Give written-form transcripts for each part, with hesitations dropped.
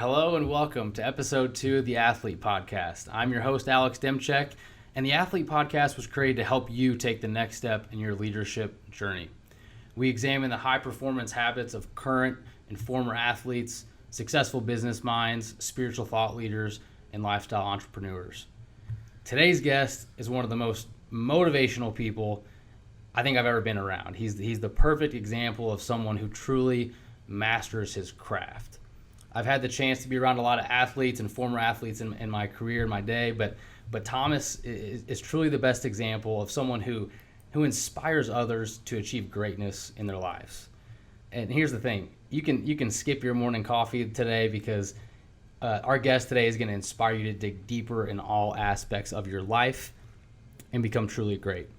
Hello and welcome to episode 2 of the Athlete Podcast. I'm your host, Alex Demczak, and the Athlete Podcast was created to help you take the next step in your leadership journey. We examine the high performance habits of current and former athletes, successful business minds, spiritual thought leaders, and lifestyle entrepreneurs. Today's guest is one of the most motivational people I think I've ever been around. He's the perfect example of someone who truly masters his craft. I've had the chance to be around a lot of athletes and former athletes in my career, in my day, but Thomas is truly the best example of someone who inspires others to achieve greatness in their lives. And here's the thing, you can skip your morning coffee today because our guest today is going to inspire you to dig deeper in all aspects of your life and become truly great.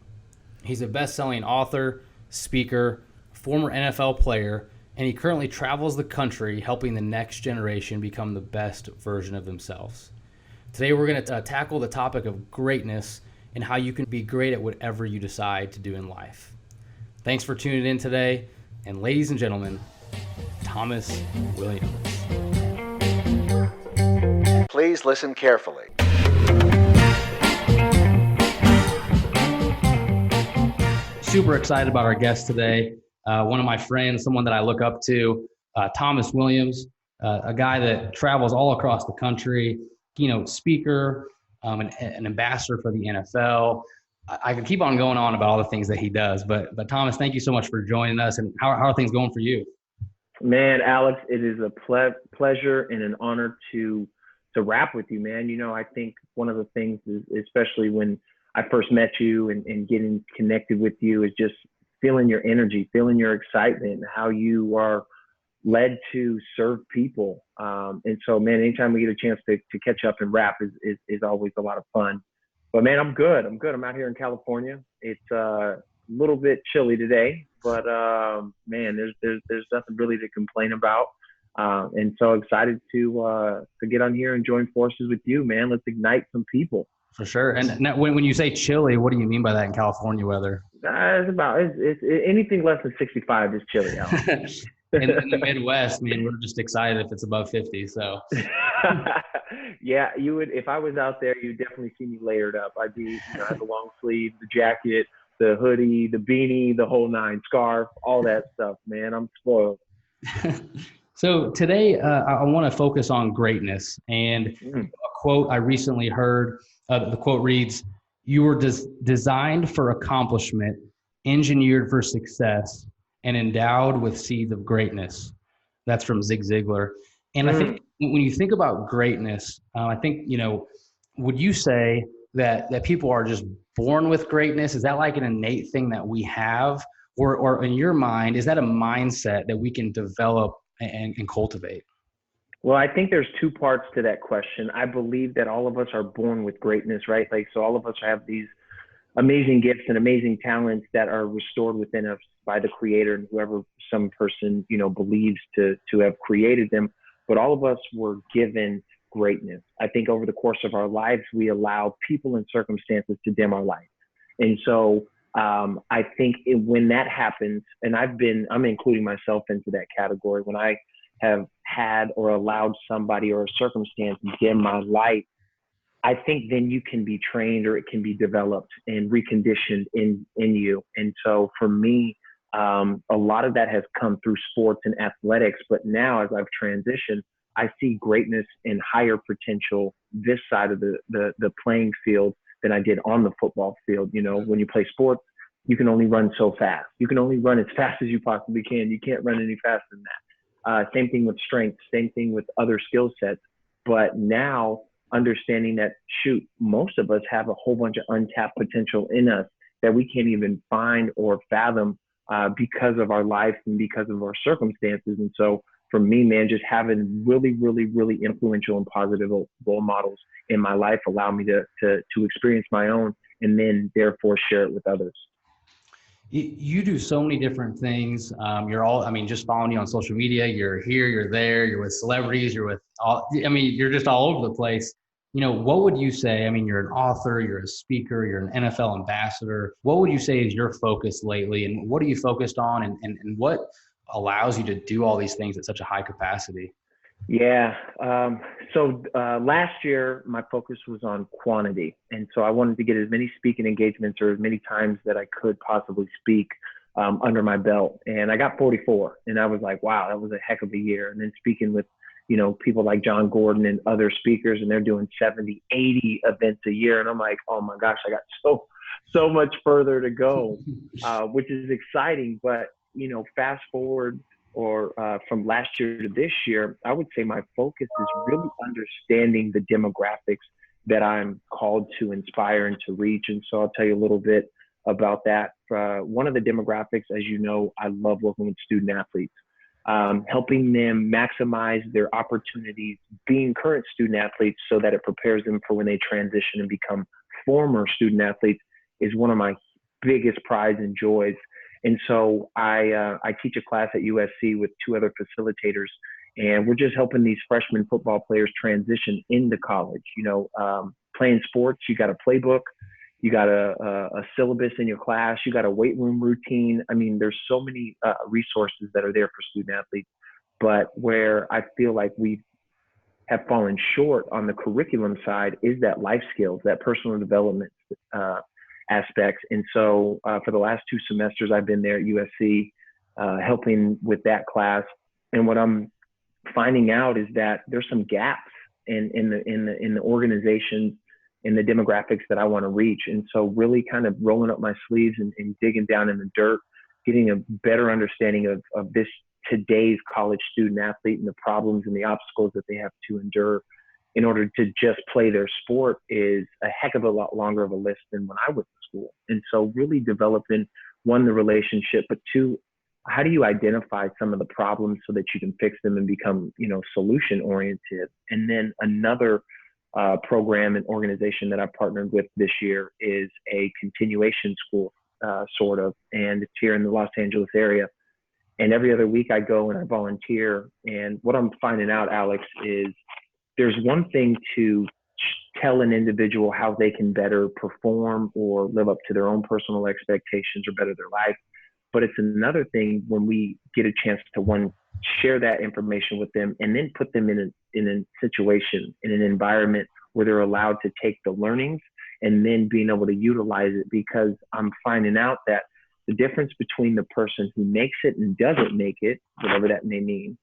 He's a best-selling author, speaker, former NFL player, and he currently travels the country helping the next generation become the best version of themselves. Today we're going to tackle the topic of greatness and how you can be great at whatever you decide to do in life. Thanks for tuning in today, and ladies and gentlemen, Thomas Williams. Please listen carefully. Super excited about our guest today. One of my friends, someone that I look up to, Thomas Williams, a guy that travels all across the country, keynote speaker, an ambassador for the NFL. I could keep on going on about all the things that he does, but Thomas, thank you so much for joining us. And how are things going for you? Man, Alex, it is a pleasure and an honor to rap with you, man. You know, I think one of the things is, especially when I first met you and getting connected with you, is just feeling your energy, feeling your excitement, how you are led to serve people. And so, man, anytime we get a chance to catch up and rap is always a lot of fun. But man, I'm good. I'm out here in California. It's a little bit chilly today, but man, there's nothing really to complain about. And so excited to get on here and join forces with you, man. Let's ignite some people. For sure. And now, when you say chilly, what do you mean by that in California weather? It's anything less than 65 is chilly out. in the Midwest, I mean, we're just excited if it's above 50. So yeah, you would. If I was out there, you'd definitely see me layered up. I'd be, I have the long sleeve, the jacket, the hoodie, the beanie, the whole nine, scarf, all that stuff, man. I'm spoiled. So today, I want to focus on greatness. And a quote I recently heard, the quote reads, "You were designed for accomplishment, engineered for success, and endowed with seeds of greatness." That's from Zig Ziglar. And I think when you think about greatness, I think, would you say that people are just born with greatness? Is that like an innate thing that we have? Or in your mind, is that a mindset that we can develop and cultivate? Well, I think there's two parts to that question. I believe that all of us are born with greatness, right? Like, so all of us have these amazing gifts and amazing talents that are restored within us by the creator and whoever some person, believes to have created them. But all of us were given greatness. I think over the course of our lives, we allow people and circumstances to dim our light. And so I think when that happens, and I'm including myself into that category, when I have had or allowed somebody or a circumstance dim my light, I think then you can be trained, or it can be developed and reconditioned in you. And so for me, a lot of that has come through sports and athletics. But now, as I've transitioned, I see greatness and higher potential this side of the playing field than I did on the football field. When you play sports, you can only run so fast. You can only run as fast as you possibly can. You can't run any faster than that. Same thing with strength, same thing with other skill sets. But now understanding that, most of us have a whole bunch of untapped potential in us that we can't even find or fathom because of our life and because of our circumstances. And so for me, man, just having really, really, really influential and positive role models in my life allow me to experience my own and then therefore share it with others. You do so many different things. Just following you on social media, you're here, you're there, you're with celebrities, you're just all over the place. What would you say? You're an author, you're a speaker, you're an NFL ambassador. What would you say is your focus lately, and what are you focused on, and what allows you to do all these things at such a high capacity? Yeah. Last year, my focus was on quantity. And so I wanted to get as many speaking engagements or as many times that I could possibly speak under my belt. And I got 44. And I was like, wow, that was a heck of a year. And then speaking with, people like John Gordon and other speakers, and they're doing 70, 80 events a year. And I'm like, oh my gosh, I got so much further to go, which is exciting. But, fast forward or from last year to this year, I would say my focus is really understanding the demographics that I'm called to inspire and to reach. And so I'll tell you a little bit about that. One of the demographics, as you know, I love working with student athletes, helping them maximize their opportunities being current student athletes so that it prepares them for when they transition and become former student athletes is one of my biggest prides and joys. And so I teach a class at USC with two other facilitators, and we're just helping these freshman football players transition into college. Playing sports, you got a playbook, you got a syllabus in your class, you got a weight room routine. I mean, there's so many resources that are there for student athletes, but where I feel like we have fallen short on the curriculum side is that life skills, that personal development aspects. And so for the last 2 semesters, I've been there at USC helping with that class. And what I'm finding out is that there's some gaps in the organizations, in the demographics that I want to reach. And so really kind of rolling up my sleeves and digging down in the dirt, getting a better understanding of this today's college student athlete and the problems and the obstacles that they have to endure in order to just play their sport is a heck of a lot longer of a list than when I went to school. And so really developing, one, the relationship, but two, how do you identify some of the problems so that you can fix them and become, solution oriented? And then another program and organization that I partnered with this year is a continuation school, sort of, and it's here in the Los Angeles area. And every other week I go and I volunteer. And what I'm finding out, Alex, is there's one thing to tell an individual how they can better perform or live up to their own personal expectations or better their life. But it's another thing when we get a chance to, one, share that information with them and then put them in a situation, in an environment where they're allowed to take the learnings and then being able to utilize it. Because I'm finding out that the difference between the person who makes it and doesn't make it, whatever that may mean,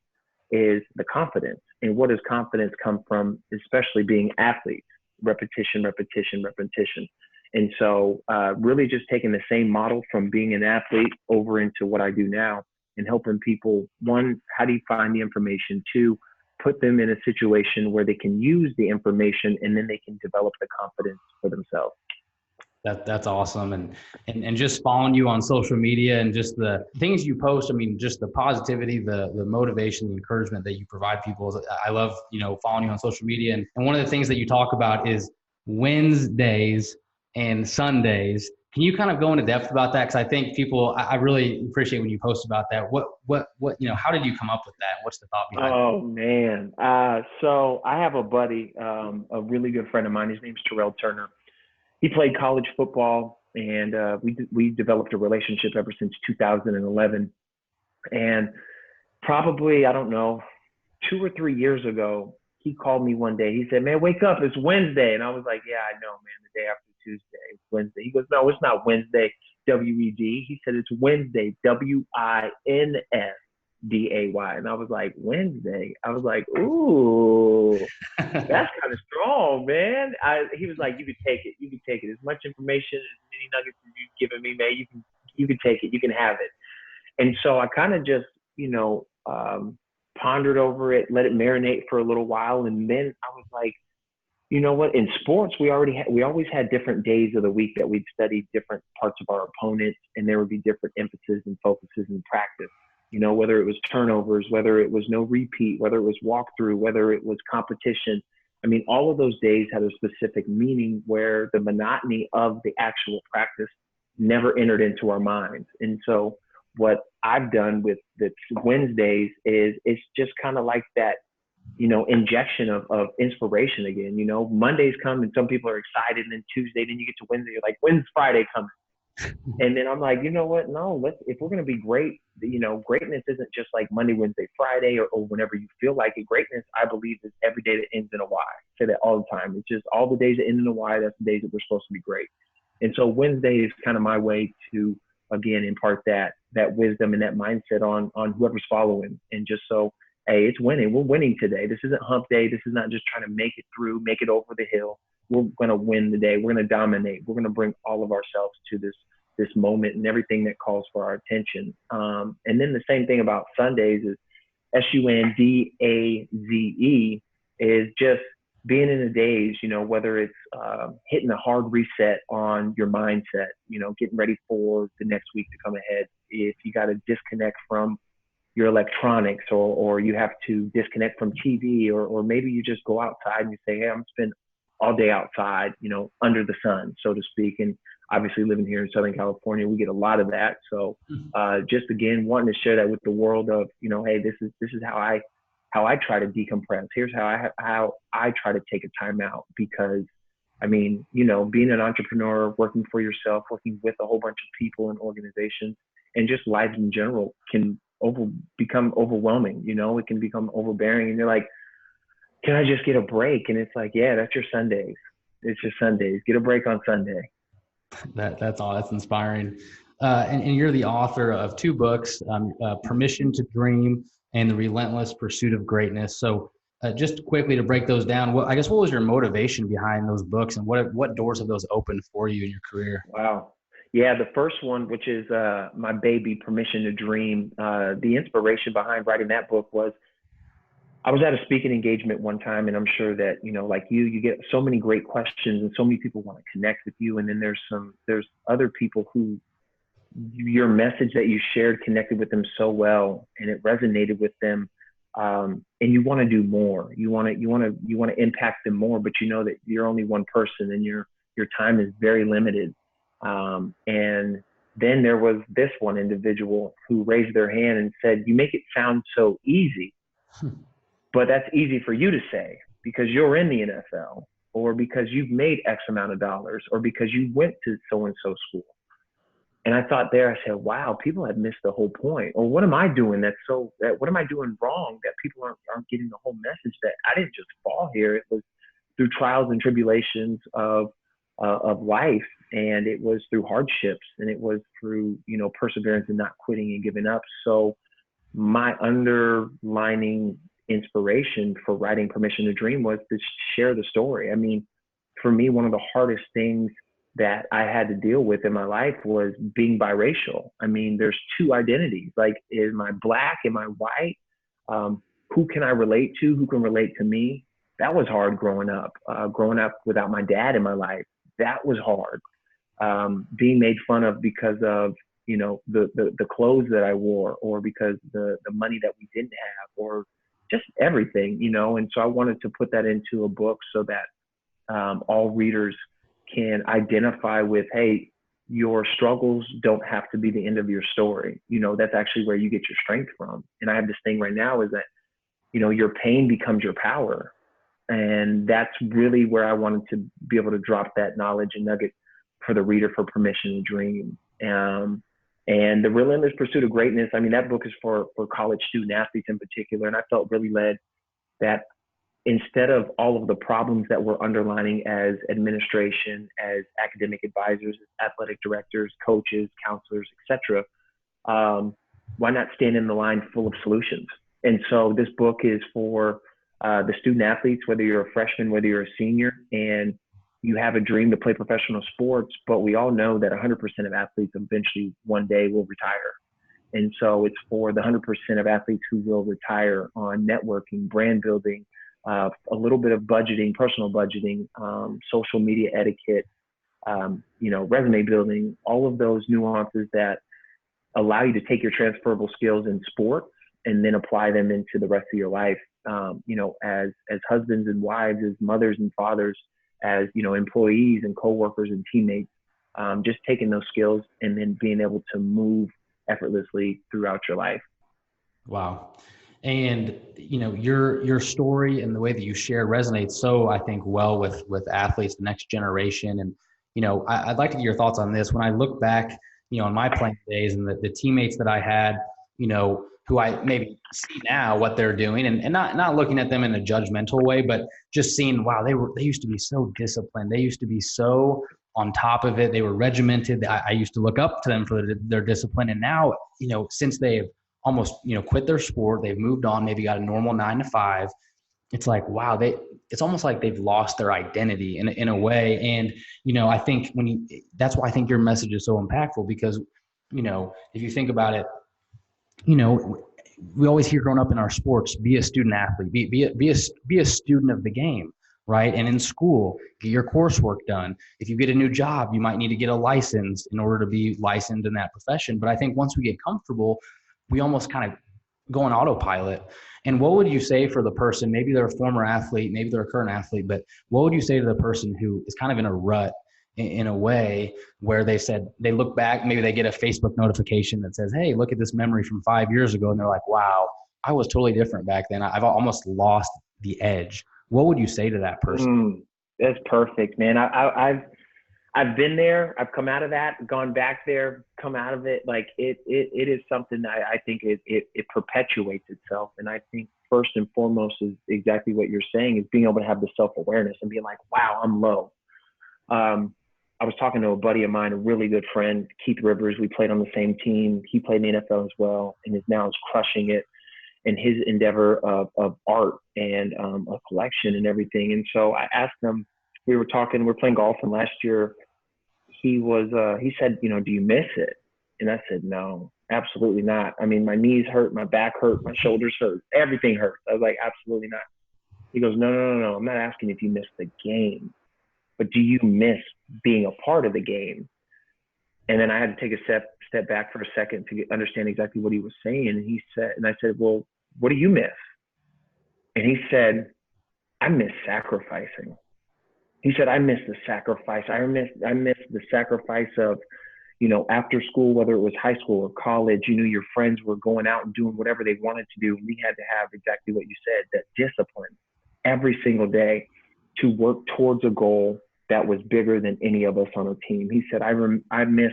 is the confidence. And what does confidence come from, especially being athletes? Repetition, repetition, repetition. And so really just taking the same model from being an athlete over into what I do now and helping people, one, how do you find the information? Two, put them in a situation where they can use the information and then they can develop the confidence for themselves. That's awesome. And just following you on social media and just the things you post, I mean, just the positivity, the motivation, the encouragement that you provide people. I love, following you on social media. And one of the things that you talk about is Wednesdays and Sundays. Can you kind of go into depth about that? Because I think people, I really appreciate when you post about that. What, how did you come up with that? What's the thought behind it? Oh, man. So I have a buddy, a really good friend of mine. His name's Terrell Turner. He played college football, and we developed a relationship ever since 2011. And probably, I don't know, 2 or 3 years ago, he called me one day. He said, "Man, wake up, it's Wednesday." And I was like, "Yeah, I know, man, the day after Tuesday, it's Wednesday." He goes, "No, it's not Wednesday, W-E-D." He said, "It's Wednesday, W-I-N-S-D-A-Y." And I was like, "Wednesday?" I was like, "Ooh, that's kind of strong, man." He was like, "You could take it. You can take it. As much information, as many nuggets as you've given me, man, you can take it. You can have it." And so I kind of just, pondered over it, let it marinate for a little while. And then I was like, you know what? In sports, we always had different days of the week that we'd study different parts of our opponents, and there would be different emphases and focuses in practice. Whether it was turnovers, whether it was no repeat, whether it was walkthrough, whether it was competition. I mean, all of those days had a specific meaning where the monotony of the actual practice never entered into our minds. And so what I've done with the Wednesdays is it's just kind of like that, injection of inspiration again. Mondays come and some people are excited, and then Tuesday, then you get to Wednesday, you're like, when's Friday coming? And then I'm like, you know what? No, if we're going to be great, greatness isn't just like Monday, Wednesday, Friday, or whenever you feel like it. Greatness, I believe, is every day that ends in a Y. I say that all the time. It's just all the days that end in a Y, that's the days that we're supposed to be great. And so Wednesday is kind of my way to, again, impart that wisdom and that mindset on whoever's following. And just so, hey, it's winning. We're winning today. This isn't hump day. This is not just trying to make it through, make it over the hill. We're going to win the day. We're going to dominate. We're going to bring all of ourselves to this moment and everything that calls for our attention. And then the same thing about Sundays is SUNDAZE is just being in the days, whether it's hitting a hard reset on your mindset, getting ready for the next week to come ahead. If you got to disconnect from your electronics or you have to disconnect from TV or maybe you just go outside and you say, hey, I'm spending all day outside, under the sun, so to speak. And obviously living here in Southern California, we get a lot of that. So just again, wanting to share that with the world of, hey, this is how I try to decompress. Here's how I try to take a time out because being an entrepreneur, working for yourself, working with a whole bunch of people and organizations and just life in general can become overwhelming. It can become overbearing and you're like, can I just get a break? And it's like, yeah, that's your Sundays. It's your Sundays. Get a break on Sunday. That's all. That's inspiring. And you're the author of 2 books, Permission to Dream and The Relentless Pursuit of Greatness. So just quickly to break those down, what was your motivation behind those books and what doors have those opened for you in your career? Wow. Yeah, the first one, which is my baby, Permission to Dream, the inspiration behind writing that book was I was at a speaking engagement one time, and I'm sure that, like you get so many great questions and so many people want to connect with you. And then there's other people who your message that you shared connected with them so well and it resonated with them. And you want to do more. You want to impact them more, but you know that you're only one person and your time is very limited. And then there was this one individual who raised their hand and said, you make it sound so easy. But that's easy for you to say because you're in the NFL or because you've made X amount of dollars or because you went to so-and-so school. And I thought I said, wow, people have missed the whole point. Or what am I doing what am I doing wrong that people aren't getting the whole message that I didn't just fall here. It was through trials and tribulations of life. And it was through hardships and it was through, perseverance and not quitting and giving up. So my underlining inspiration for writing Permission to Dream was to share the story. For me, one of the hardest things that I had to deal with in my life was being biracial. There's 2 identities. Like, am I black? Am I white? Who can I relate to? Who can relate to me? That was hard growing up without my dad in my life. That was hard. Being made fun of because of, the clothes that I wore or because the money that we didn't have or just everything, and so I wanted to put that into a book so that all readers can identify with, hey, your struggles don't have to be the end of your story. That's actually where you get your strength from. And I have this thing right now is that, your pain becomes your power. And that's really where I wanted to be able to drop that knowledge and nugget for the reader for Permission to Dream. And The Relentless Pursuit of Greatness, that book is for college student athletes in particular. And I felt really led that instead of all of the problems that we're underlining as administration, as academic advisors, as athletic directors, coaches, counselors, etc., why not stand in the line full of solutions? And so this book is for the student athletes, whether you're a freshman, whether you're a senior, and you have a dream to play professional sports, but we all know that 100% of athletes eventually one day will retire. And so it's for the 100% of athletes who will retire on networking, brand building, a little bit of budgeting, personal budgeting, social media etiquette, resume building, all of those nuances that allow you to take your transferable skills in sports and then apply them into the rest of your life, as husbands and wives, as mothers and fathers, as, employees and coworkers and teammates, just taking those skills and then being able to move effortlessly throughout your life. Wow. And, your story and the way that you share resonates so, I think, well with athletes, the next generation. And, I'd like to get your thoughts on this. When I look back, on my playing days and the teammates that I had, who I maybe see now what they're doing, and not looking at them in a judgmental way, but just seeing, wow, they used to be so disciplined. They used to be so on top of it. They were regimented. I used to look up to them for their discipline. And now, since they've almost, quit their sport, they've moved on, maybe got a normal 9 to 5. It's like, wow, it's almost like they've lost their identity in a way. And, I think that's why I think your message is so impactful, because, if you think about it, we always hear growing up in our sports, be a student athlete, be a student of the game, right? And in school, get your coursework done. If you get a new job, you might need to get a license in order to be licensed in that profession. But I think once we get comfortable, we almost kind of go on autopilot. And what would you say for the person, maybe they're a former athlete, maybe they're a current athlete, but what would you say to the person who is kind of in a rut, in a way where they look back, maybe they get a Facebook notification that says, hey, look at this memory from 5 years ago. And they're like, wow, I was totally different back then. I've almost lost the edge. What would you say to that person? That's perfect, man. I've been there. I've come out of that, gone back there, come out of it. Like it is something that I think it perpetuates itself. And I think first and foremost is exactly what you're saying, is being able to have the self-awareness and being like, wow, I'm low. I was talking to a buddy of mine, a really good friend, Keith Rivers. We played on the same team. He played in the NFL as well, and is crushing it in his endeavor of art and a collection and everything. And so I asked him, we were playing golf, and last year he said, do you miss it? And I said, no, absolutely not. I mean, my knees hurt, my back hurt, my shoulders hurt, everything hurts. I was like, absolutely not. He goes, no. I'm not asking if you miss the game, but do you miss being a part of the game? And then I had to take a step back for a second to understand exactly what he was saying. And I said, well, what do you miss? And he said, I miss sacrificing. He said, I miss the sacrifice. I miss the sacrifice of, after school, whether it was high school or college, your friends were going out and doing whatever they wanted to do. And we had to have exactly what you said, that discipline every single day to work towards a goal that was bigger than any of us on a team. He said, I miss,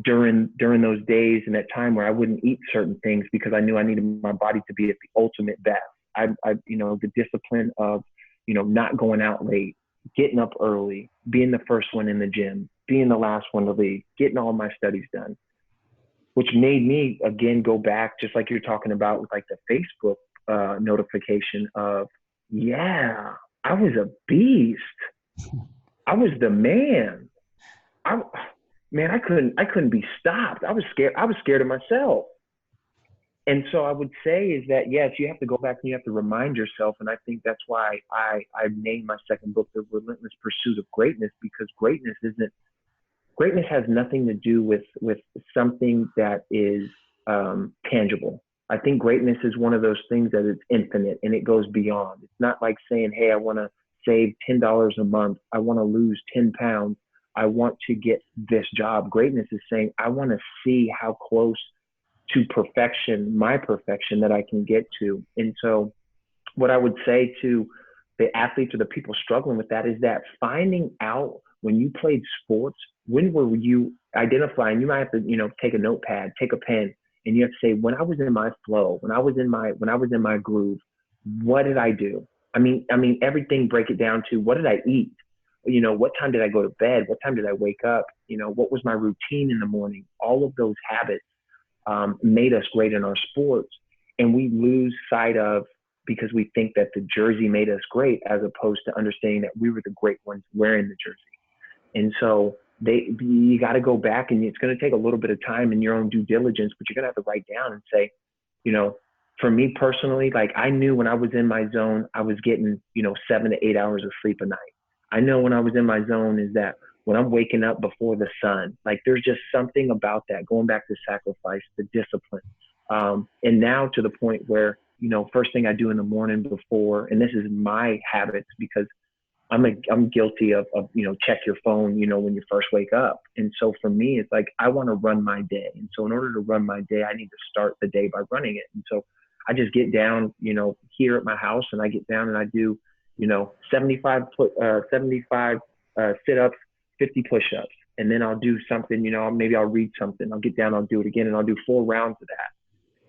during those days and that time where I wouldn't eat certain things because I knew I needed my body to be at the ultimate best. The discipline of, not going out late, getting up early, being the first one in the gym, being the last one to leave, getting all my studies done, which made me again go back, just like you're talking about with like the Facebook notification of, yeah, I was a beast. I was the man. I couldn't be stopped. I was scared. I was scared of myself. And so I would say is that, yes, you have to go back and you have to remind yourself. And I think that's why I named my second book, The Relentless Pursuit of Greatness, because greatness has nothing to do with something that is tangible. I think greatness is one of those things that is infinite and it goes beyond. It's not like saying, hey, I want to save $10 a month. I want to lose 10 pounds. I want to get this job. Greatness is saying, I want to see how close to perfection, my perfection, that I can get to. And so what I would say to the athletes or the people struggling with that is that finding out when you played sports, when were you identifying? You might have to, take a notepad, take a pen, and you have to say, when I was in my flow, when I was in my groove, what did I do? I mean, everything, break it down to, what did I eat? What time did I go to bed? What time did I wake up? What was my routine in the morning? All of those habits made us great in our sports. And we lose sight of, because we think that the jersey made us great, as opposed to understanding that we were the great ones wearing the jersey. And so you got to go back, and it's going to take a little bit of time in your own due diligence, but you're going to have to write down and say, for me personally, like I knew when I was in my zone, I was getting, 7 to 8 hours of sleep a night. I know when I was in my zone is that when I'm waking up before the sun, like there's just something about that, going back to sacrifice, the discipline. And now to the point where, first thing I do in the morning before, and this is my habits, because I'm guilty of check your phone, when you first wake up. And so for me, it's like, I want to run my day. And so in order to run my day, I need to start the day by running it. And so I just get down, here at my house, and I get down and I do, 75 sit-ups, 50 push-ups. And then I'll do something, maybe I'll read something. I'll get down, I'll do it again, and I'll do 4 rounds of that.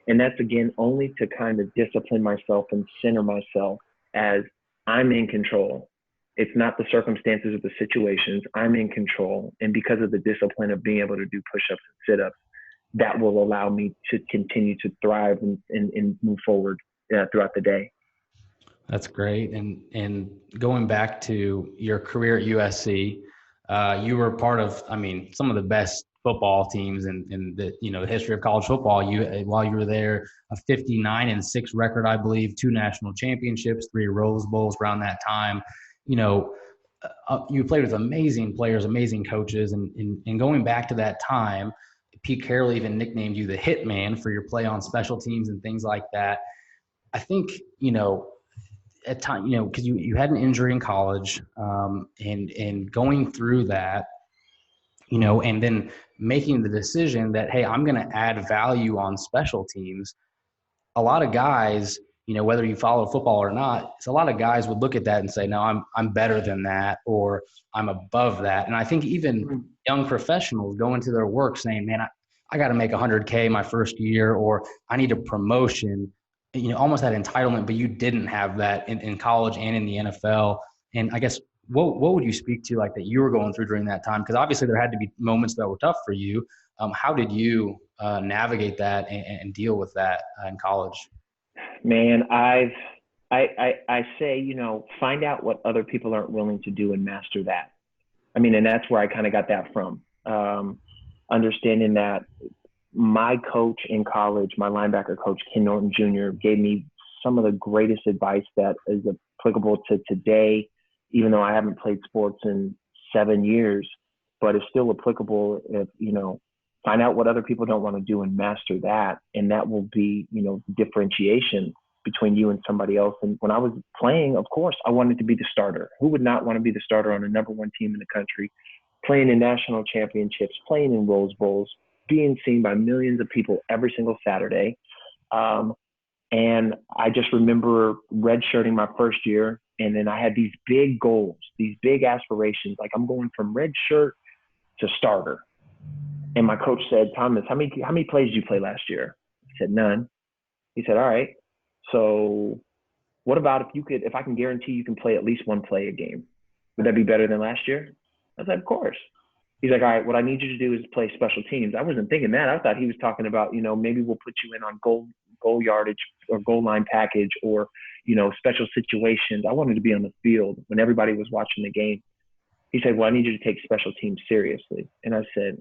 And that's, again, only to kind of discipline myself and center myself as I'm in control. It's not the circumstances of the situations. I'm in control. And because of the discipline of being able to do push-ups and sit-ups, that will allow me to continue to thrive and move forward throughout the day. That's great. And going back to your career at USC, you were part of, I mean, some of the best football teams in the, the history of college football. While you were there, a 59-6 record, I believe, 2 national championships, 3 Rose Bowls around that time. You played with amazing players, amazing coaches, and going back to that time, Pete Carroll even nicknamed you the Hitman for your play on special teams and things like that. I think, at time, because you had an injury in college, and going through that, and then making the decision that, hey, I'm going to add value on special teams. A lot of guys, whether you follow football or not, a lot of guys would look at that and say, no, I'm better than that, or I'm above that. And I think even young professionals go into their work saying, man, I got to make 100K my first year, or I need a promotion, almost that entitlement, but you didn't have that in college and in the NFL. And I guess, what would you speak to, like, that you were going through during that time? Because obviously there had to be moments that were tough for you. How did you navigate that and deal with that in college? Man, I say, find out what other people aren't willing to do and master that. I mean, and that's where I kind of got that from. Understanding that my coach in college, my linebacker coach, Ken Norton Jr., gave me some of the greatest advice that is applicable to today, even though I haven't played sports in 7 years, but it's still applicable if, find out what other people don't want to do and master that. And that will be, differentiation between you and somebody else. And when I was playing, of course, I wanted to be the starter. Who would not want to be the starter on the number 1 team in the country, playing in national championships, playing in Rose Bowls, being seen by millions of people every single Saturday. And I just remember redshirting my first year. And then I had these big goals, these big aspirations. Like, I'm going from red shirt to starter. And my coach said, Thomas, how many plays did you play last year? I said, none. He said, all right. So what about if I can guarantee you can play at least 1 play a game? Would that be better than last year? I said, of course. He's like, all right, what I need you to do is play special teams. I wasn't thinking that. I thought he was talking about, maybe we'll put you in on goal yardage or goal line package or, special situations. I wanted to be on the field when everybody was watching the game. He said, well, I need you to take special teams seriously. And I said,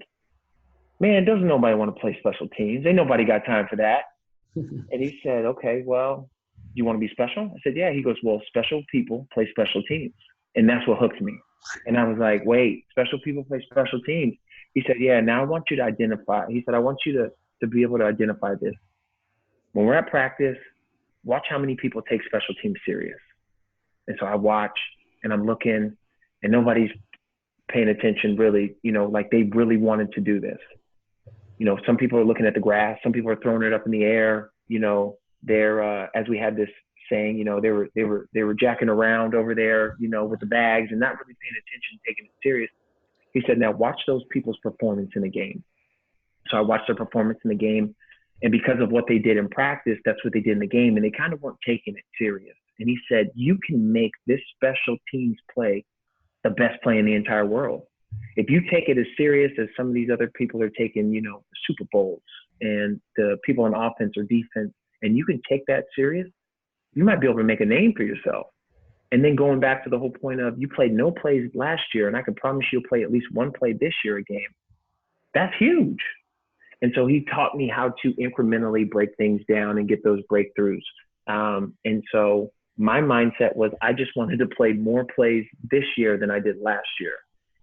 man, doesn't nobody want to play special teams? Ain't nobody got time for that. And he said, okay, well, you want to be special? I said, yeah. He goes, well, special people play special teams. And that's what hooked me. And I was like, wait, special people play special teams? He said, yeah, now I want you to identify. He said, I want you to be able to identify this. When we're at practice, watch how many people take special teams serious. And so I watch and I'm looking and nobody's paying attention really, like they really wanted to do this. Some people are looking at the grass. Some people are throwing it up in the air. They're, as we had this saying, they were jacking around over there, with the bags and not really paying attention, taking it serious. He said, now watch those people's performance in the game. So I watched their performance in the game. And because of what they did in practice, that's what they did in the game. And they kind of weren't taking it serious. And he said, you can make this special teams play the best play in the entire world. If you take it as serious as some of these other people are taking, the Super Bowls and the people on offense or defense, and you can take that serious, you might be able to make a name for yourself. And then going back to the whole point of you played no plays last year, and I can promise you'll play at least 1 play this year a game. That's huge. And so he taught me how to incrementally break things down and get those breakthroughs. And so my mindset was I just wanted to play more plays this year than I did last year.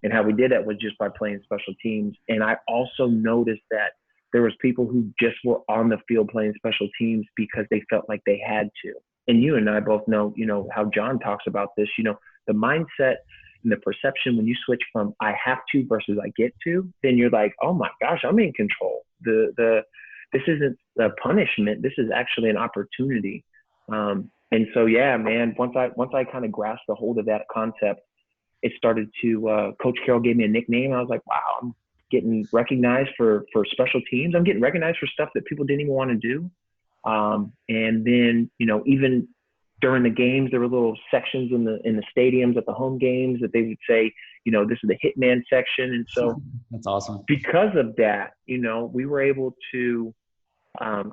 And how we did that was just by playing special teams. And I also noticed that there was people who just were on the field playing special teams because they felt like they had to. And you and I both know, how John talks about this, the mindset and the perception when you switch from I have to versus I get to, then you're like, oh my gosh, I'm in control. This isn't a punishment. This is actually an opportunity. And so, yeah, man, once I kind of grasped the hold of that concept, it started to, Coach Carroll gave me a nickname. I was like, wow, I'm getting recognized for special teams. I'm getting recognized for stuff that people didn't even want to do. And then, even during the games, there were little sections in the stadiums at the home games that they would say, this is the hitman section. And so That's awesome. because of that, we were able to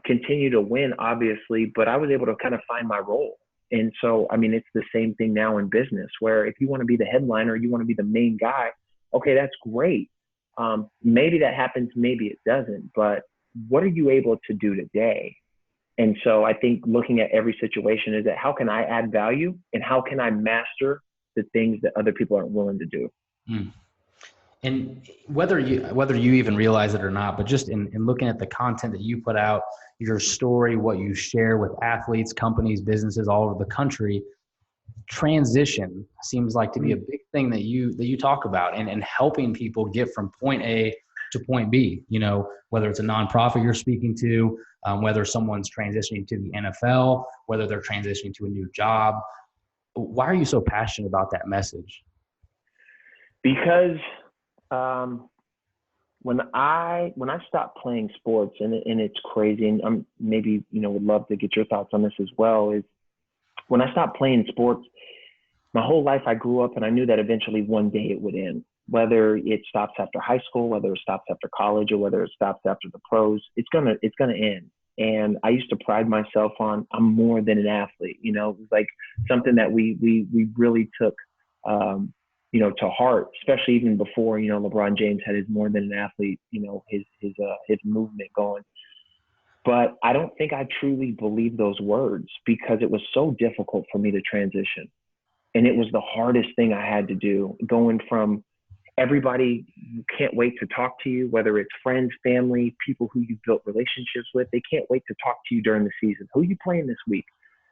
continue to win, obviously, but I was able to kind of find my role. And so, it's the same thing now in business, where if you want to be the headliner, you want to be the main guy, okay, that's great. Maybe that happens, maybe it doesn't, but what are you able to do today? And so I think looking at every situation is that how can I add value and how can I master the things that other people aren't willing to do? Mm. And whether you even realize it or not, but just in looking at the content that you put out, your story, what you share with athletes, companies, businesses all over the country, transition seems like to be a big thing that you talk about, and helping people get from point A to point B, whether it's a nonprofit you're speaking to, whether someone's transitioning to the NFL, whether they're transitioning to a new job. Why are you so passionate about that message? Because when I stopped playing sports, and it's crazy, and I'm maybe would love to get your thoughts on this as well, is when I stopped playing sports, my whole life I grew up and I knew that eventually one day it would end. Whether it stops after high school, whether it stops after college, or whether it stops after the pros, it's gonna end. And I used to pride myself on I'm more than an athlete. It was like something that we really took to heart, especially even before LeBron James had his more than an athlete, his movement going. But I don't think I truly believed those words because it was so difficult for me to transition. And it was the hardest thing I had to do, going from everybody can't wait to talk to you, whether it's friends, family, people who you've built relationships with. They can't wait to talk to you during the season. Who are you playing this week?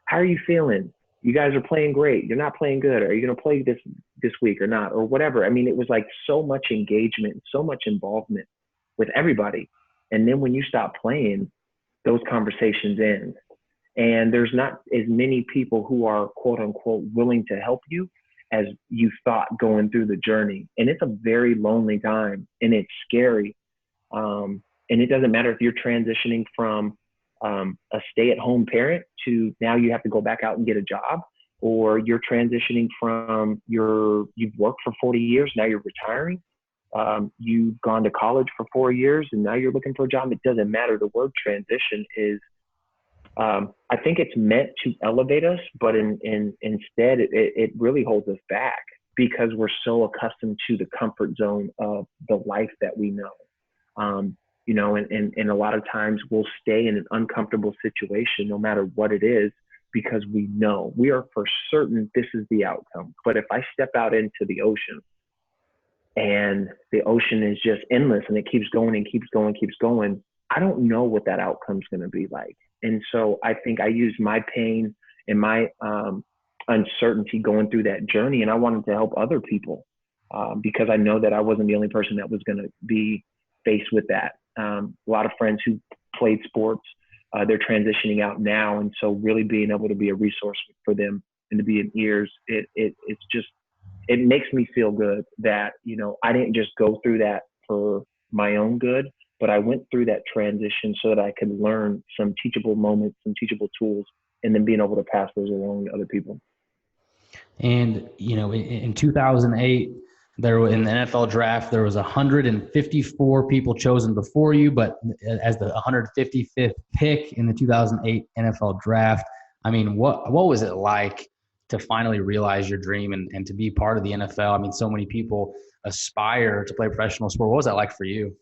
How are you feeling? You guys are playing great. You're not playing good. Are you going to play this week or not? Or whatever. It was like so much engagement, so much involvement with everybody. And then when you stop playing, those conversations end. And there's not as many people who are, quote unquote, willing to help you as you thought going through the journey. And it's a very lonely time, and it's scary. And it doesn't matter if you're transitioning from a stay-at-home parent to now you have to go back out and get a job, or you're transitioning from you've worked for 40 years, now you're retiring. You've gone to college for 4 years and now you're looking for a job. It doesn't matter. The word transition is, I think it's meant to elevate us, but instead it really holds us back because we're so accustomed to the comfort zone of the life that we know. And a lot of times we'll stay in an uncomfortable situation no matter what it is, because we are for certain this is the outcome. But if I step out into the ocean and the ocean is just endless and it keeps going and keeps going, I don't know what that outcome is going to be like. And so I think I used my pain and my uncertainty going through that journey, and I wanted to help other people because I know that I wasn't the only person that was going to be faced with that. A lot of friends who played sports, they're transitioning out now, and so really being able to be a resource for them and to be in ears, it makes me feel good that I didn't just go through that for my own good, but I went through that transition so that I could learn some teachable moments, some teachable tools, and then being able to pass those along to other people. And, in 2008, in the NFL draft, there was 154 people chosen before you, but as the 155th pick in the 2008 NFL draft, what was it like to finally realize your dream and to be part of the NFL? So many people aspire to play professional sport. What was that like for you?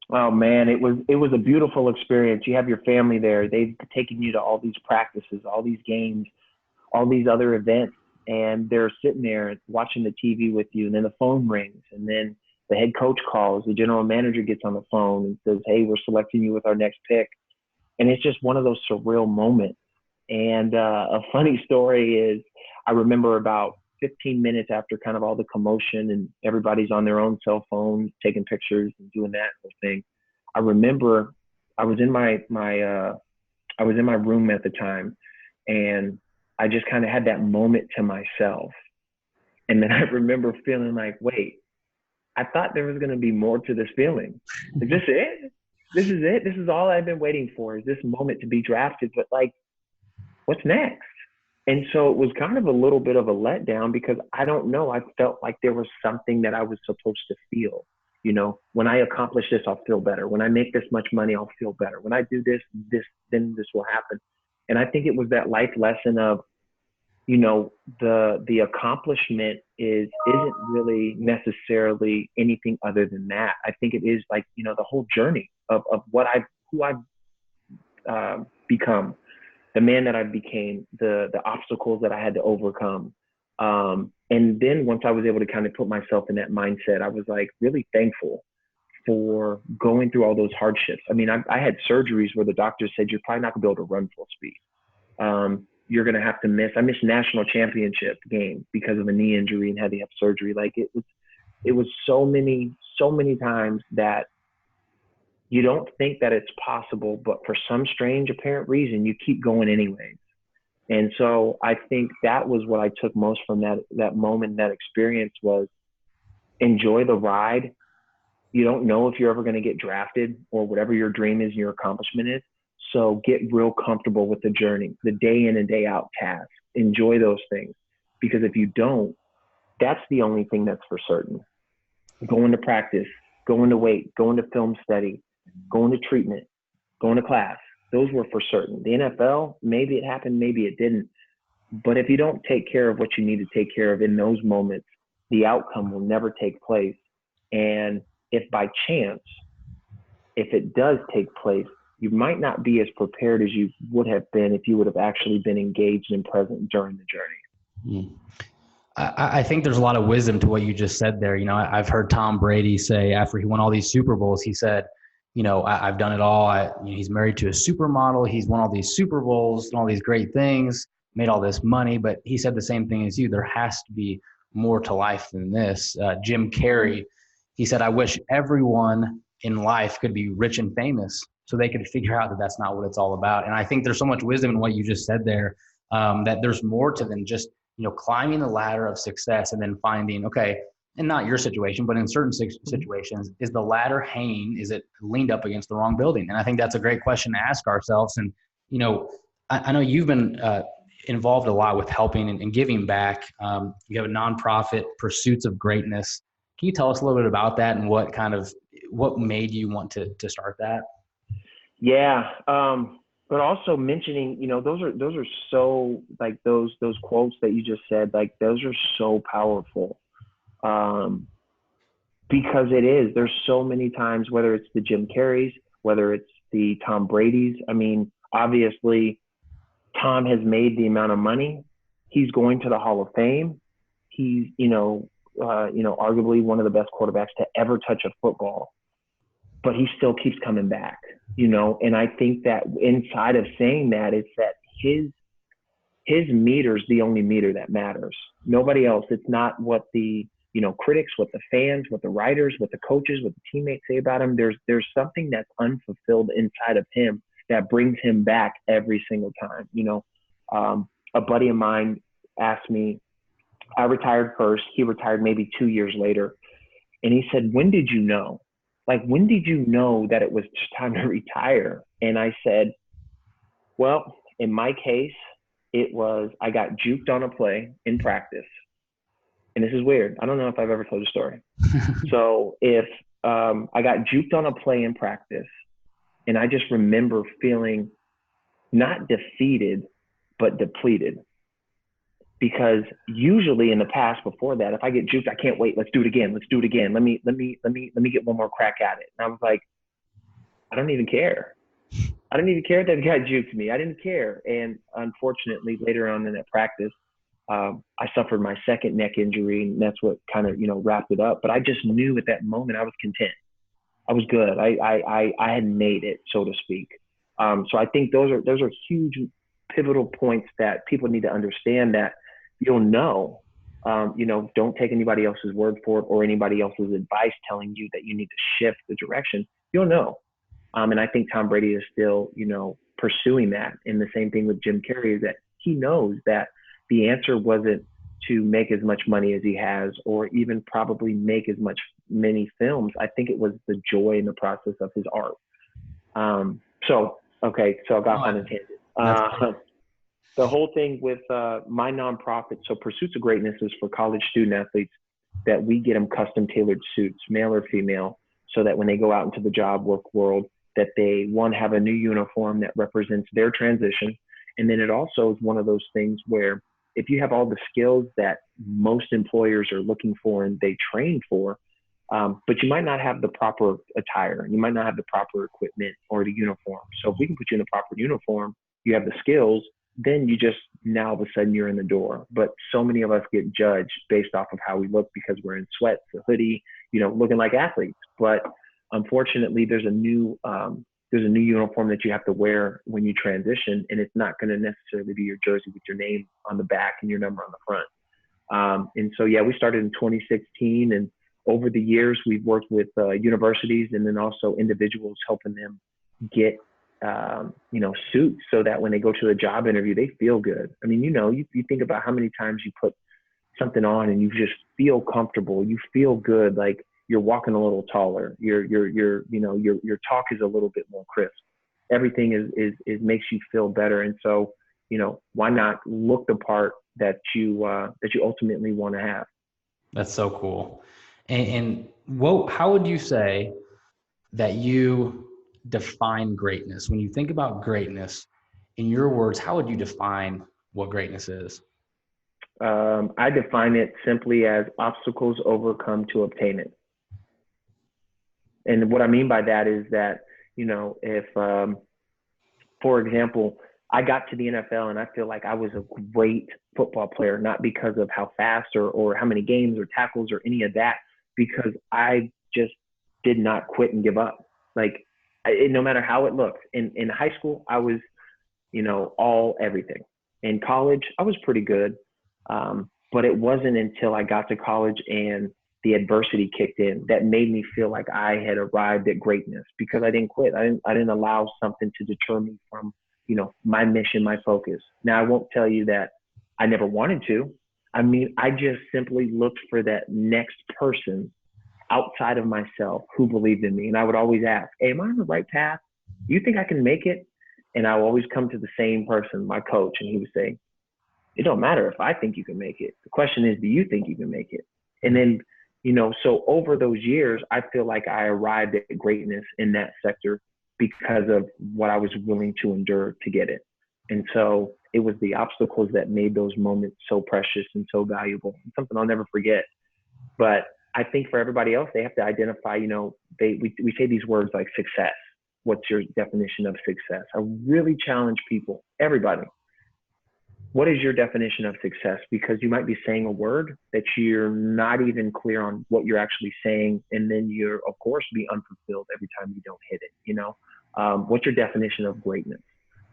Oh man, it was a beautiful experience. You have your family there. They've taken you to all these practices, all these games, all these other events, and they're sitting there watching the TV with you. And then the phone rings, and then the head coach calls. The general manager gets on the phone and says, "Hey, we're selecting you with our next pick." And it's just one of those surreal moments. And a funny story is, I remember about 15 minutes after kind of all the commotion and everybody's on their own cell phones taking pictures and doing that whole thing. I remember I was in my room at the time, and I just kind of had that moment to myself. And then I remember feeling like, wait, I thought there was going to be more to this feeling. Is this it? this is it. This is all I've been waiting for, is this moment to be drafted. But like, what's next? And so it was kind of a little bit of a letdown, because I don't know. I felt like there was something that I was supposed to feel. You know, when I accomplish this, I'll feel better. When I make this much money, I'll feel better. When I do this, then this will happen. And I think it was that life lesson of, you know, the accomplishment isn't really necessarily anything other than that. I think it is like, you know, the whole journey of who I've become, the man that I became, the obstacles that I had to overcome. And then once I was able to kind of put myself in that mindset, I was like really thankful for going through all those hardships. I mean, I had surgeries where the doctor said, you're probably not gonna be able to run full speed. You're gonna have to I missed national championship game because of a knee injury and had to have surgery. Like it was so many times that you don't think that it's possible, but for some strange apparent reason, you keep going anyways. And so I think that was what I took most from that moment, that experience, was enjoy the ride. You don't know if you're ever going to get drafted or whatever your dream is, your accomplishment is. So get real comfortable with the journey, the day in and day out tasks. Enjoy those things, because if you don't, that's the only thing that's for certain. Going to practice, going to weight, going to film study, going to treatment, going to class. Those were for certain. The NFL, maybe it happened, maybe it didn't. But if you don't take care of what you need to take care of in those moments, the outcome will never take place. And if by chance, if it does take place, you might not be as prepared as you would have been if you would have actually been engaged and present during the journey. I think there's a lot of wisdom to what you just said there. You know, I've heard Tom Brady say after he won all these Super Bowls, he said, you know, I've done it all. He's married to a supermodel. He's won all these Super Bowls and all these great things, made all this money. But he said the same thing as you. There has to be more to life than this. Jim Carrey, he said, I wish everyone in life could be rich and famous so they could figure out that that's not what it's all about. And I think there's so much wisdom in what you just said there, that there's more to than just, you know, climbing the ladder of success and then finding, okay, and not your situation, but in certain situations, is the ladder hanging? Is it leaned up against the wrong building? And I think that's a great question to ask ourselves. And, you know, I know you've been involved a lot with helping and giving back. You have a nonprofit, Pursuits of Greatness. Can you tell us a little bit about that and what made you want to start that? Yeah. But also mentioning, you know, those are so, like, those quotes that you just said, like, those are so powerful. Because there's so many times, whether it's the Jim Carreys, whether it's the Tom Brady's. I mean, obviously Tom has made the amount of money. He's going to the Hall of Fame. He's, arguably one of the best quarterbacks to ever touch a football, but he still keeps coming back, you know? And I think that inside of saying that, it's that his meter's the only meter that matters. Nobody else. It's not what the, critics, what the fans, what the writers, what the coaches, what the teammates say about him. There's something that's unfulfilled inside of him that brings him back every single time. A buddy of mine asked me, I retired first. He retired maybe 2 years later. And he said, when did you know? Like, when did you know that it was time to retire? And I said, well, in my case, it was, I got juked on a play in practice. And this is weird. I don't know if I've ever told a story. So if I got juked on a play in practice, and I just remember feeling not defeated, but depleted. Because usually in the past before that, if I get juked, I can't wait. Let's do it again. Let's do it again. Let me get one more crack at it. And I was like, I don't even care. I didn't even care that the guy juked me. I didn't care. And unfortunately, later on in that practice, I suffered my second neck injury, and that's what kind of, wrapped it up. But I just knew at that moment I was content. I was good. I had made it, so to speak. So I think those are huge pivotal points that people need to understand, that you'll know. Don't take anybody else's word for it or anybody else's advice telling you that you need to shift the direction. You'll know. And I think Tom Brady is still, pursuing that. And the same thing with Jim Carrey is that he knows that the answer wasn't to make as much money as he has, or even probably make many films. I think it was the joy in the process of his art. So I got off on a tangent. That's The whole thing with my nonprofit, so Pursuits of Greatness, is for college student athletes that we get them custom tailored suits, male or female, so that when they go out into the job work world, that they, one, have a new uniform that represents their transition. And then it also is one of those things where if you have all the skills that most employers are looking for and they train for, but you might not have the proper attire, you might not have the proper equipment or the uniform. So if we can put you in the proper uniform, you have the skills, then you just, now all of a sudden you're in the door. But so many of us get judged based off of how we look because we're in sweats, a hoodie, looking like athletes. But unfortunately, there's a new uniform that you have to wear when you transition, and it's not going to necessarily be your jersey with your name on the back and your number on the front. And so, yeah, we started in 2016, and over the years, we've worked with universities and then also individuals, helping them get suits so that when they go to a job interview, they feel good. I mean, you think about how many times you put something on and you just feel comfortable, you feel good, like you're walking a little taller, your talk is a little bit more crisp. Everything is makes you feel better. And so, why not look the part that you ultimately want to have? That's so cool. And how would you say that you define greatness? When you think about greatness, in your words, how would you define what greatness is? I define it simply as obstacles overcome to obtain it. And what I mean by that is that, if, for example, I got to the NFL and I feel like I was a great football player, not because of how fast or how many games or tackles or any of that, because I just did not quit and give up. Like, no matter how it looks. In high school, I was, everything. In college, I was pretty good. But it wasn't until I got to college and the adversity kicked in that made me feel like I had arrived at greatness, because I didn't quit. I didn't allow something to deter me from, my mission, my focus. Now, I won't tell you that I never wanted to. I mean, I just simply looked for that next person outside of myself who believed in me. And I would always ask, hey, am I on the right path? Do you think I can make it? And I would always come to the same person, my coach, and he would say, it don't matter if I think you can make it. The question is, do you think you can make it? And then, so over those years, I feel like I arrived at greatness in that sector because of what I was willing to endure to get it. And so it was the obstacles that made those moments so precious and so valuable. It's something I'll never forget. But I think for everybody else, they have to identify, we say these words like success. What's your definition of success? I really challenge people, everybody. What is your definition of success? Because you might be saying a word that you're not even clear on what you're actually saying. And then you're, of course, be unfulfilled every time you don't hit it. What's your definition of greatness?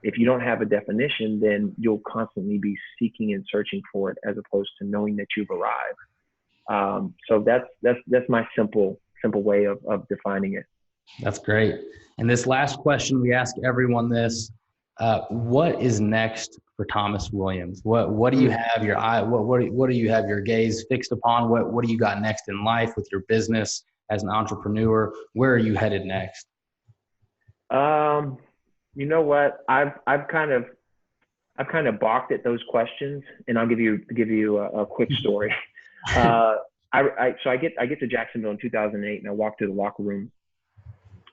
If you don't have a definition, then you'll constantly be seeking and searching for it, as opposed to knowing that you've arrived. So that's my simple way of defining it. That's great. And this last question, we ask everyone this, what is next for Thomas Williams? What do you have your eye? What do you have your gaze fixed upon? What do you got next in life with your business as an entrepreneur? Where are you headed next? You know what? I've kind of balked at those questions, and I'll give you a quick story. So I get to Jacksonville in 2008, and I walk through the locker room,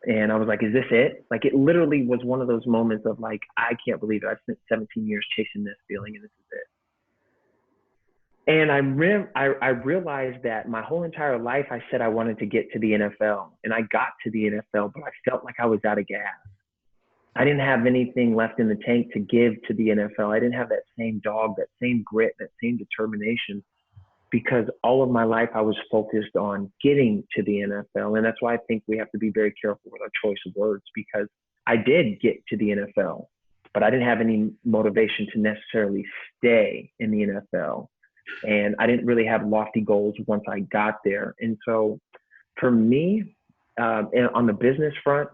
and I was like, is this it? Like, it literally was one of those moments of like, I can't believe it. I spent 17 years chasing this feeling, and this is it. And I realized that my whole entire life, I said I wanted to get to the NFL, and I got to the NFL, but I felt like I was out of gas. I didn't have anything left in the tank to give to the NFL. I didn't have that same dog, that same grit, that same determination, because all of my life I was focused on getting to the NFL. And that's why I think we have to be very careful with our choice of words, because I did get to the NFL, but I didn't have any motivation to necessarily stay in the NFL. And I didn't really have lofty goals once I got there. And so for me, and on the business front,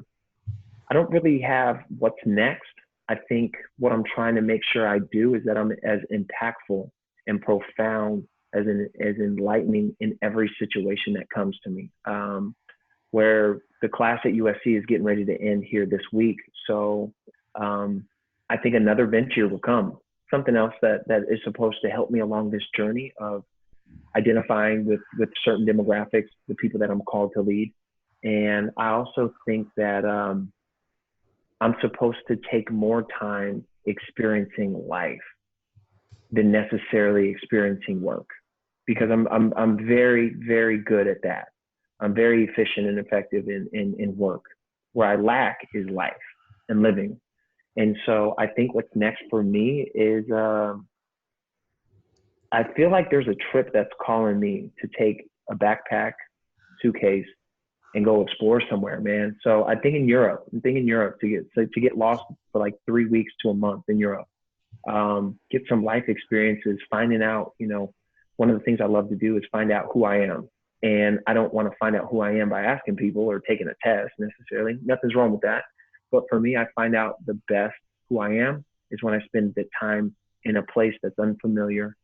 I don't really have what's next. I think what I'm trying to make sure I do is that I'm as impactful and profound as enlightening in every situation that comes to me. where the class at USC is getting ready to end here this week. So I think another venture will come, something else that is supposed to help me along this journey of identifying with certain demographics, the people that I'm called to lead. And I also think that I'm supposed to take more time experiencing life than necessarily experiencing work, because I'm very, very good at that. I'm very efficient and effective in work. Where I lack is life and living. And so I think what's next for me is I feel like there's a trip that's calling me to take a backpack, suitcase, and go explore somewhere, man. So I'm thinking Europe to get lost for like 3 weeks to a month in Europe. Get some life experiences, finding out, one of the things I love to do is find out who I am. And I don't want to find out who I am by asking people or taking a test necessarily. Nothing's wrong with that. But for me, I find out the best who I am is when I spend the time in a place that's unfamiliar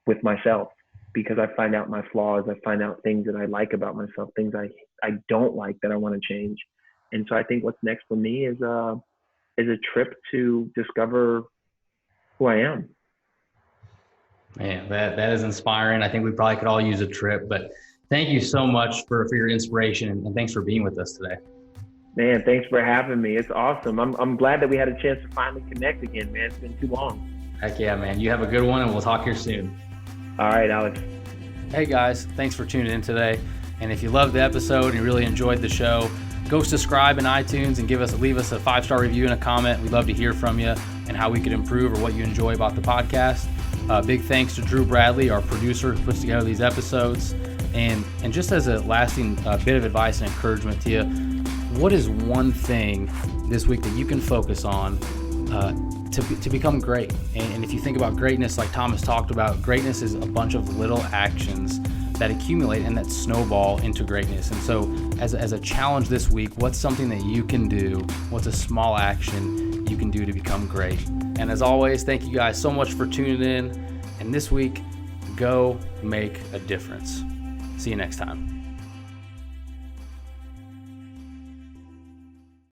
with myself, because I find out my flaws. I find out things that I like about myself, things I don't like that I want to change. And so I think what's next for me is a trip to discover who I am. Man, that is inspiring. I think we probably could all use a trip, but thank you so much for your inspiration, and thanks for being with us today. Man, thanks for having me. It's awesome. I'm glad that we had a chance to finally connect again, man. It's been too long. Heck yeah, man. You have a good one, and we'll talk here soon. All right, Alex. Hey guys, thanks for tuning in today. And if you loved the episode and you really enjoyed the show, go subscribe in iTunes and leave us a 5-star review and a comment. We'd love to hear from you and how we could improve or what you enjoy about the podcast. Big thanks to Drew Bradley, our producer, who puts together these episodes. And just as a lasting bit of advice and encouragement to you, what is one thing this week that you can focus on to become great? And if you think about greatness, like Thomas talked about, greatness is a bunch of little actions that accumulate and that snowball into greatness. And so as a challenge this week, what's something that you can do? What's a small action you can do to become great? And as always, thank you guys so much for tuning in. And this week, go make a difference. See you next time.